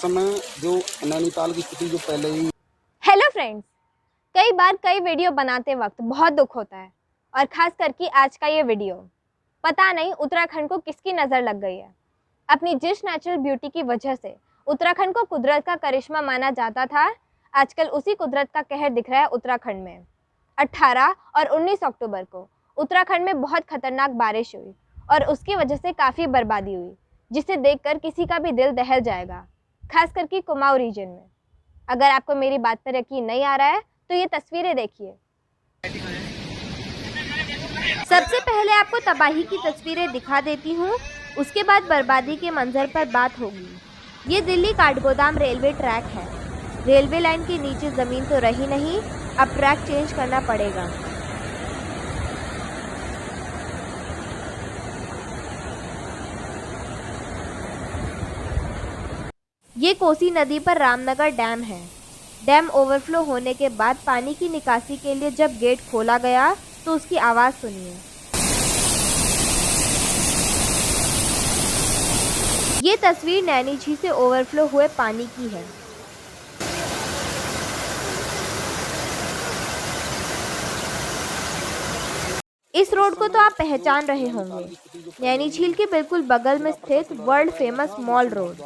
समय जो नैनीताल की स्थिति जो पहले ही। हेलो फ्रेंड्स, कई बार कई वीडियो बनाते वक्त बहुत दुख होता है और ख़ास करके आज का ये वीडियो पता नहीं उत्तराखंड को किसकी नज़र लग गई है। अपनी जिस नेचुरल ब्यूटी की वजह से उत्तराखंड को कुदरत का करिश्मा माना जाता था, आजकल उसी कुदरत का कहर दिख रहा है उत्तराखंड में। 18 और 19 अक्टूबर को उत्तराखंड में बहुत खतरनाक बारिश हुई और उसकी वजह से काफ़ी बर्बादी हुई, जिसे देखकर किसी का भी दिल दहल जाएगा, खास करके कुमाऊं रीजन में। अगर आपको मेरी बात पर यकीन नहीं आ रहा है तो ये तस्वीरें देखिए। सबसे पहले आपको तबाही की तस्वीरें दिखा देती हूँ, उसके बाद बर्बादी के मंजर पर बात होगी। ये दिल्ली काठगोदाम रेलवे ट्रैक है। रेलवे लाइन के नीचे ज़मीन तो रही नहीं, अब ट्रैक चेंज करना पड़ेगा। ये कोसी नदी पर रामनगर डैम है। डैम ओवरफ्लो होने के बाद पानी की निकासी के लिए जब गेट खोला गया तो उसकी आवाज़ सुनिए। ये तस्वीर नैनीझील से ओवरफ्लो हुए पानी की है। इस रोड को तो आप पहचान रहे होंगे, नैनीझील के बिल्कुल बगल में स्थित वर्ल्ड फेमस मॉल रोड।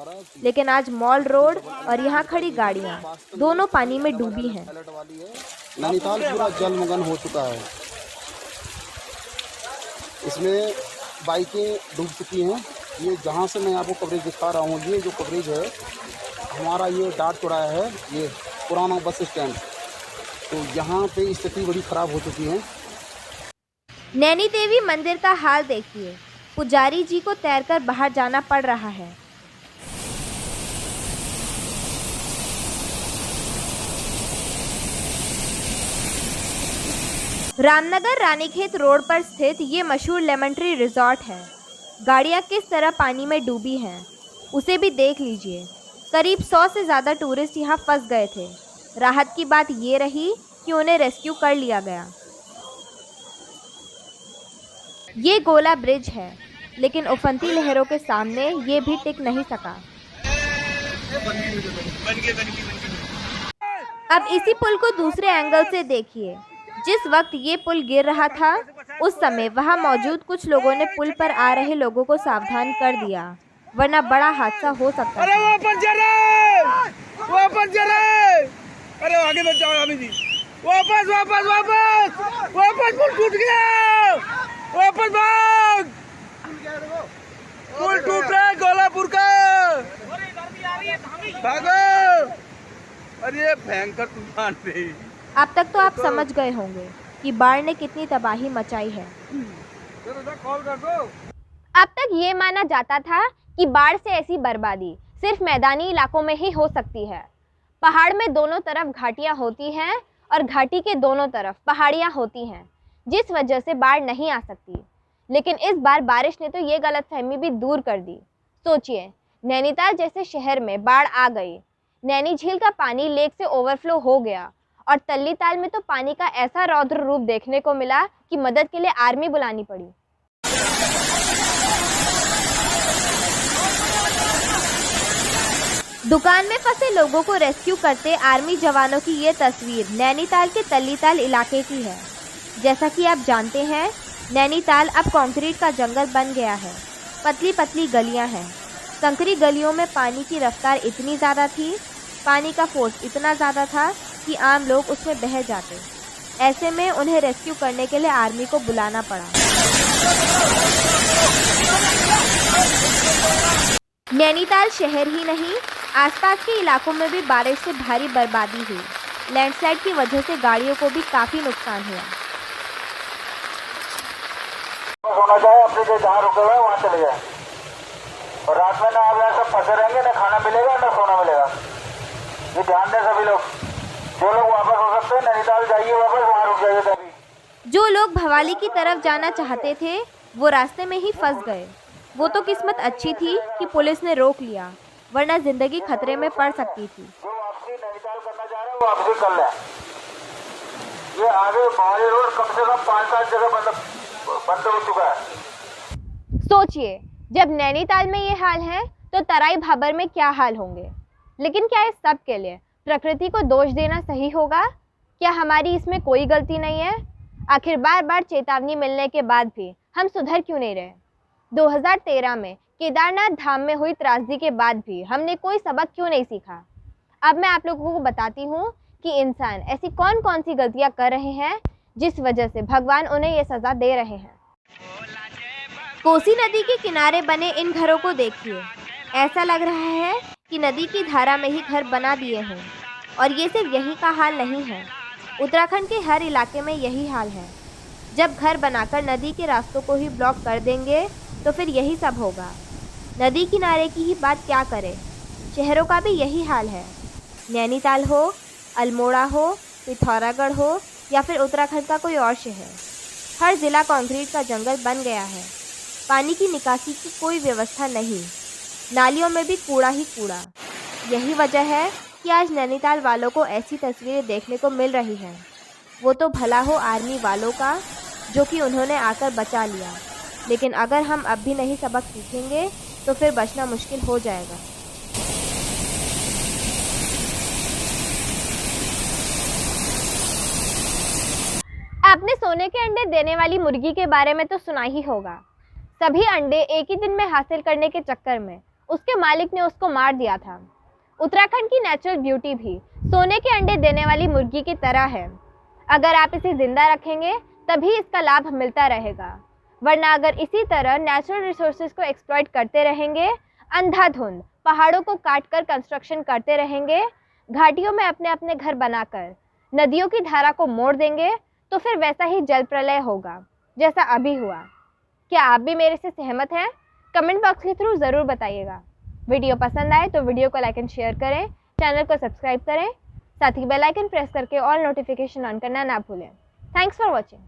लेकिन आज मॉल रोड और यहाँ खड़ी गाड़ियाँ दोनों पानी में डूबी हैं। नैनीताल पूरा जलमग्न हो चुका है। इसमें बाइकें डूब चुकी हैं। ये जहाँ से मैं आपको कवरेज दिखा रहा हूँ, ये जो कवरेज है हमारा, ये डाट चौराहा है, ये पुराना बस स्टैंड। तो यहाँ पे स्थिति बड़ी ख़राब हो चुकी है। नैनी देवी मंदिर का हाल देखिए, पुजारी जी को तैरकर बाहर जाना पड़ रहा है। रामनगर रानीखेत रोड पर स्थित ये मशहूर लेमन ट्री रिजॉर्ट है। गाड़ियाँ किस तरह पानी में डूबी हैं, उसे भी देख लीजिए। करीब 100 से ज़्यादा टूरिस्ट यहाँ फंस गए थे। राहत की बात ये रही कि उन्हें रेस्क्यू कर लिया गया। ये गोला ब्रिज है, लेकिन उफनती लहरों के सामने ये भी टिक नहीं सका। अब इसी पुल को दूसरे एंगल से देखिए। जिस वक्त ये पुल गिर रहा था, उस समय वहां मौजूद कुछ लोगों ने पुल पर आ रहे लोगों को सावधान कर दिया, वरना बड़ा हादसा हो सकता था। अरे वो अरे आगे मत जाओ अभी जी। वापस पुल टूट गया। वापस भाग, पुल टूट रहा है गोलापुर का, भागो। अरे भयंकर तूफान थे। अब तक तो आप समझ गए होंगे कि बाढ़ ने कितनी तबाही मचाई है। अब तक ये माना जाता था कि बाढ़ से ऐसी बर्बादी सिर्फ मैदानी इलाकों में ही हो सकती है। पहाड़ में दोनों तरफ घाटियां होती हैं और घाटी के दोनों तरफ पहाड़ियां होती हैं, जिस वजह से बाढ़ नहीं आ सकती। लेकिन इस बार बारिश ने तो ये गलतफहमी भी दूर कर दी। सोचिए, नैनीताल जैसे शहर में बाढ़ आ गई, नैनीझील का पानी लेक से ओवरफ्लो हो गया और तल्लीताल में तो पानी का ऐसा रौद्र रूप देखने को मिला कि मदद के लिए आर्मी बुलानी पड़ी। दुकान में फंसे लोगों को रेस्क्यू करते आर्मी जवानों की ये तस्वीर नैनीताल के तल्लीताल इलाके की है। जैसा कि आप जानते हैं, नैनीताल अब कंक्रीट का जंगल बन गया है। पतली पतली गलियां हैं। संकरी गलियों में पानी की रफ्तार इतनी ज़्यादा थी, पानी का फोर्स इतना ज़्यादा था कि आम लोग उसमें बह जाते। ऐसे में उन्हें रेस्क्यू करने के लिए आर्मी को बुलाना पड़ा। नैनीताल शहर ही नहीं, आसपास के इलाकों में भी बारिश से भारी बर्बादी हुई। लैंडस्लाइड की वजह से गाड़ियों को भी काफ़ी नुकसान हुआ। सोना जाए अपने जो जहाँ रुके हुए वहाँ चले जाए, और रात में ना आप यहाँ सब फंसे रहेंगे, ना खाना मिलेगा ना सोना मिलेगा। ये ध्यान दें सभी लोग। जो लोग वापस हो सकते हैं नैनीताल जाइए, वापस वहाँ रुक जाइए। तभी जो लोग भवाली की तरफ जाना चाहते थे वो रास्ते में ही फंस गए। वो तो किस्मत अच्छी थी कि पुलिस ने रोक लिया, वरना जिंदगी खतरे में पड़ सकती थी। जो वापसी नैनीताल करना चाह रहे हैं वो वापसी कर लें। ये आगे भवाली रोड कम से कम 5-7 जगह बंद हो चुका है। सोचिए, जब नैनीताल में ये हाल है तो तराई भाबर में क्या हाल होंगे। लेकिन क्या इस सब के लिए प्रकृति को दोष देना सही होगा? क्या हमारी इसमें कोई गलती नहीं है? आखिर बार बार चेतावनी मिलने के बाद भी हम सुधर क्यों नहीं रहे? 2013 में केदारनाथ धाम में हुई त्रासदी के बाद भी हमने कोई सबक क्यों नहीं सीखा? अब मैं आप लोगों को बताती हूँ कि इंसान ऐसी कौन कौन सी गलतियाँ कर रहे हैं जिस वजह से भगवान उन्हें ये सज़ा दे रहे हैं। कोसी नदी के किनारे बने इन घरों को देखिए। ऐसा लग रहा है कि नदी की धारा में ही घर बना दिए हों। और ये सिर्फ यहीं का हाल नहीं है, उत्तराखंड के हर इलाके में यही हाल है। जब घर बनाकर नदी के रास्तों को ही ब्लॉक कर देंगे तो फिर यही सब होगा। नदी किनारे की ही बात क्या करें, शहरों का भी यही हाल है। नैनीताल हो, अल्मोड़ा हो, पिथौरागढ़ हो या फिर उत्तराखंड का कोई और शहर, हर ज़िला कंक्रीट का जंगल बन गया है। पानी की निकासी की कोई व्यवस्था नहीं, नालियों में भी कूड़ा ही कूड़ा। यही वजह है कि आज नैनीताल वालों को ऐसी तस्वीरें देखने को मिल रही हैं। वो तो भला हो आर्मी वालों का जो कि उन्होंने आकर बचा लिया, लेकिन अगर हम अब भी नहीं सबक सीखेंगे तो फिर बचना मुश्किल हो जाएगा। आपने सोने के अंडे देने वाली मुर्गी के बारे में तो सुना ही होगा। सभी अंडे एक ही दिन में हासिल करने के चक्कर में उसके मालिक ने उसको मार दिया था। उत्तराखंड की नेचुरल ब्यूटी भी सोने के अंडे देने वाली मुर्गी की तरह है। अगर आप इसे जिंदा रखेंगे तभी इसका लाभ मिलता रहेगा, वरना अगर इसी तरह नेचुरल रिसोर्सेज को एक्सप्लॉइट करते रहेंगे, अंधाधुंध पहाड़ों को काटकर कंस्ट्रक्शन करते रहेंगे, घाटियों में अपने अपने घर बनाकर नदियों की धारा को मोड़ देंगे, तो फिर वैसा ही जल प्रलय होगा जैसा अभी हुआ। क्या आप भी मेरे से सहमत हैं? कमेंट बॉक्स के थ्रू ज़रूर बताइएगा। वीडियो पसंद आए तो वीडियो को लाइक एंड शेयर करें, चैनल को सब्सक्राइब करें, साथ ही बेल आइकन प्रेस करके ऑल नोटिफिकेशन ऑन करना ना भूलें। Thanks for watching.